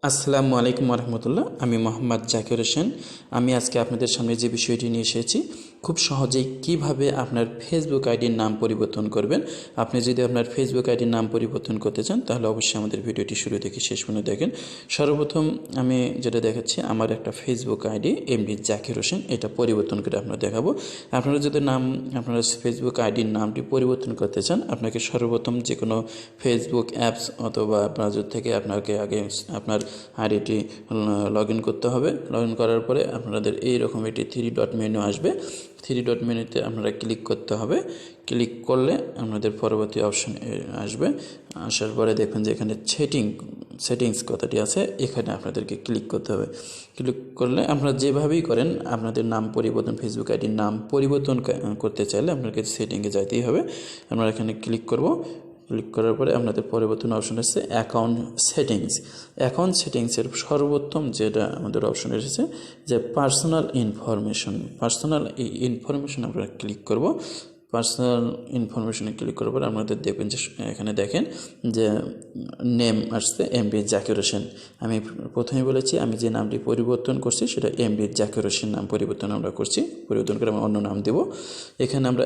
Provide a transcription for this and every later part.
আসসালামু আলাইকুম রহমতুল্লাহ। আমি মোহাম্মদ জাকির হোসেন। আমি আজকে আপনাদের সামনে যে বিষয়টি নিয়ে এসেছি, খুব সহজেই কিভাবে আপনার ফেসবুক আইডির নাম পরিবর্তন করবেন। আপনি যদি আপনার ফেসবুক আইডির নাম পরিবর্তন করতে চান তাহলে অবশ্যই আমাদের ভিডিওটি শুরু থেকে শেষ পর্যন্ত দেখেন। সর্বপ্রথম আমি যেটা দেখাচ্ছি, আমার একটা Facebook ID MD Zakir Hossain, এটা পরিবর্তন করে আপনারা দেখাবো। আপনারা যদি আপনার ফেসবুক আইডির নামটি পরিবর্তন করতে চান, আপনাকে সর্বপ্রথম যে কোনো ফেসবুক অ্যাপস অথবা ব্রাউজার থেকে আপনাকে আগে আপনার আইডিটি লগ ইন করতে হবে। লগ ইন করার পরে আপনাদের এইরকম একটি 3 ডট মেনু আসবে। 3 ডট মেনুতে আপনারা ক্লিক করতে হবে। ক্লিক করলে আপনাদের পরবর্তী অপশন আসবে। আসার পরে দেখবেন যে এখানে সেটিংস কথাটি আছে, এখানে আপনাদেরকে ক্লিক করতে হবে। ক্লিক করলে আপনারা যেভাবেই করেন, আপনাদের নাম পরিবর্তন, ফেসবুক আইডির নাম পরিবর্তন করতে চাইলে আপনাকে সেটিংয়ে যাইতেই হবে। আমরা এখানে ক্লিক করব। ক্লিক করার পরে আপনাদের পরিবর্তন অপশন এসেছে অ্যাকাউন্ট সেটিংসের সর্বোত্তম যেটা আমাদের অপশন এসেছে যে পার্সোনাল ইনফরমেশন আমরা ক্লিক করব। পার্সোনাল ইনফরমেশনে ক্লিক করার পর আপনাদের দেখবেন যে এখানে দেখেন যে নেম আসছে এমডি জাকির হোসেন। আমি প্রথমে বলেছি আমি যে নামটি পরিবর্তন করছি সেটা এমডি জাকির হোসেন নাম পরিবর্তন আমরা করছি। পরিবর্তন করে আমরা অন্য নাম দেব। এখানে আমরা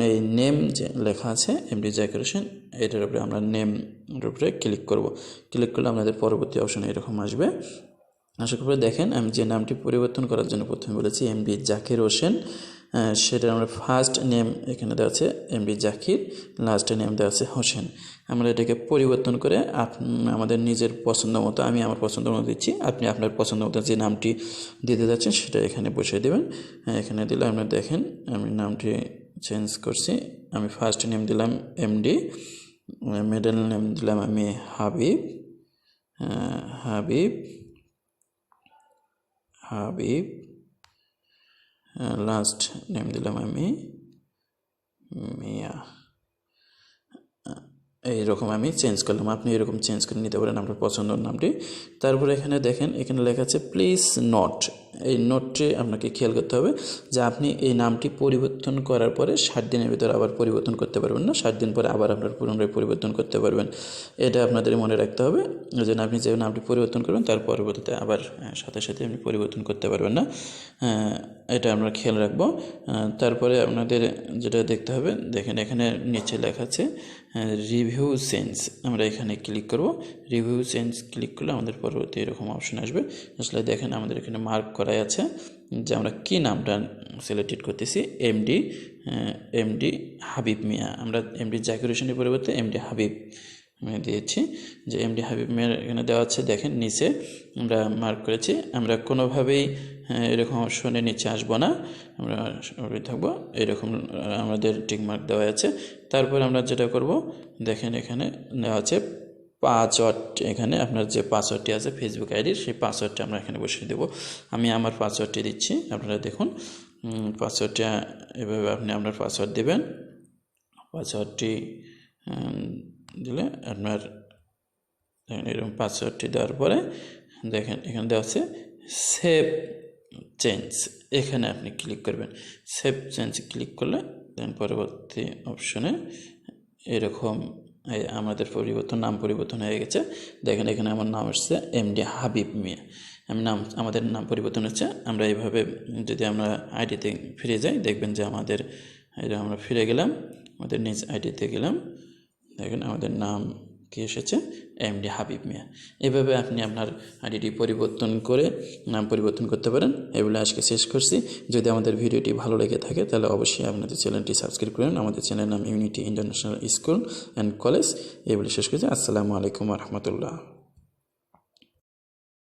এই নেম যে লেখা আছে এমডি জাকির হোসেন, এটার উপরে আমরা নেমের উপরে ক্লিক করব। ক্লিক করলে আপনাদের পরবর্তী অপশন এরকম আসবে। আশা করি দেখেন আমি যে নামটি পরিবর্তন করার জন্য প্রথমে বলেছি এমডি জাকির হোসেন, সেটা আমরা ফার্স্ট নেম এখানে দেওয়া আছে এমডি জাকির, লাস্ট নেম দেওয়া আছে হোসেন। আমরা এটাকে পরিবর্তন করে আমাদের নিজের পছন্দ মতো, আমি আমার পছন্দ মতো দিচ্ছি, আপনি আপনার পছন্দ মতো যে নামটি দিতে যাচ্ছেন সেটা এখানে বসিয়ে দেবেন। এখানে দিলে আপনারা দেখেন আমি নামটি চেঞ্জ করছি। আমি ফার্স্ট নেম দিলাম এমডি, মিডল নেম দিলাম আমি হাবিব, লাস্ট নেম দিলাম আমি মিয়া। এইরকম আমি চেঞ্জ করলাম। আপনি এরকম চেঞ্জ করে নিতে পারেন আপনার পছন্দের নামটি। তারপরে এখানে দেখেন এখানে লেখা আছে প্লিজ নোট। এই নোটটি আপনাকে খেয়াল করতে হবে যে আপনি এই নামটি পরিবর্তন করার পরে 60 দিনের ভিতরে আবার পরিবর্তন করতে পারবেন না। 60 দিন পরে আবার আপনার পুনরায় পরিবর্তন করতে পারবেন। এটা আপনাদের মনে রাখতে হবে। ওই জন্য আপনি যে নামটি পরিবর্তন করবেন তার পরবর্তীতে আবার সাথে সাথে আপনি পরিবর্তন করতে পারবেন না। এটা আমরা খেয়াল রাখবো। তারপরে আপনাদের যেটা দেখতে হবে, দেখেন এখানে নিচে লেখা আছে রিভিউ চেঞ্জ। আমরা এখানে ক্লিক করব। রিভিউ চেঞ্জ ক্লিক করলে আমাদের পরবর্তী এরকম অপশন আসবে। আসলে দেখেন আমাদের এখানে মার্ক করাই আছে যে আমরা কি নামটা সিলেক্টেড করতেছি, এমডি হাবিব মিয়া। আমরা এমডি জাকির হোসেনের পরিবর্তে এমডি হাবিব দিয়েছি, যে এমডি হাবিব মিয়ার এখানে দেওয়া আছে। দেখেন নিচে আমরা মার্ক করেছি। আমরা কোনোভাবেই এরকম অপশনের নিচে আসবো না, আমরা থাকবো এরকম আমাদের টিক মার্ক দেওয়া আছে। তারপর আমরা যেটা করব, দেখেন এখানে দেওয়া আছে পাসওয়ার্ড। এখানে আপনার যে পাসওয়ার্ডটি আছে ফেসবুক আইডির, সেই পাসওয়ার্ডটি আমরা এখানে বসিয়ে দেবো। আমি আমার পাসওয়ার্ডটি দিচ্ছি, আপনারা দেখুন পাসওয়ার্ডটা এভাবে আপনি আপনার পাসওয়ার্ড দেবেন। পাসওয়ার্ডটি দিলে আপনার দেখেন এরকম পাসওয়ার্ডটি দেওয়ার পরে দেখেন এখানে দেওয়া আছে সেভ চেঞ্জ। এখানে আপনি ক্লিক করবেন। সেভ চেঞ্জ ক্লিক করলে দেন পরবর্তী অপশনে এরকম আমাদের নাম পরিবর্তন হয়ে গেছে। দেখেন এখানে আমার নাম আসছে এমডি হাবিব মিয়া। আমাদের নাম পরিবর্তন হচ্ছে। আমরা এইভাবে যদি আমরা আইডিতে ফিরে যাই, দেখবেন যে আমরা ফিরে গেলাম, আমাদের নিজ আইডিতে গেলাম, দেখেন আমাদের নাম কি এসেছে এমডি হাবিব মিয়া। এভাবে আপনি আপনার আইডিটি নাম পরিবর্তন করতে পারেন। এগুলো আজকে শেষ করছি। যদি আমাদের ভিডিওটি ভালো লেগে থাকে তাহলে অবশ্যই আপনাদের চ্যানেলটি সাবস্ক্রাইব করুন। আমাদের চ্যানেলের নাম unity international school and college. এগুলি শেষ করছি। আসসালামু আলাইকুম রহমতুল্লাহ।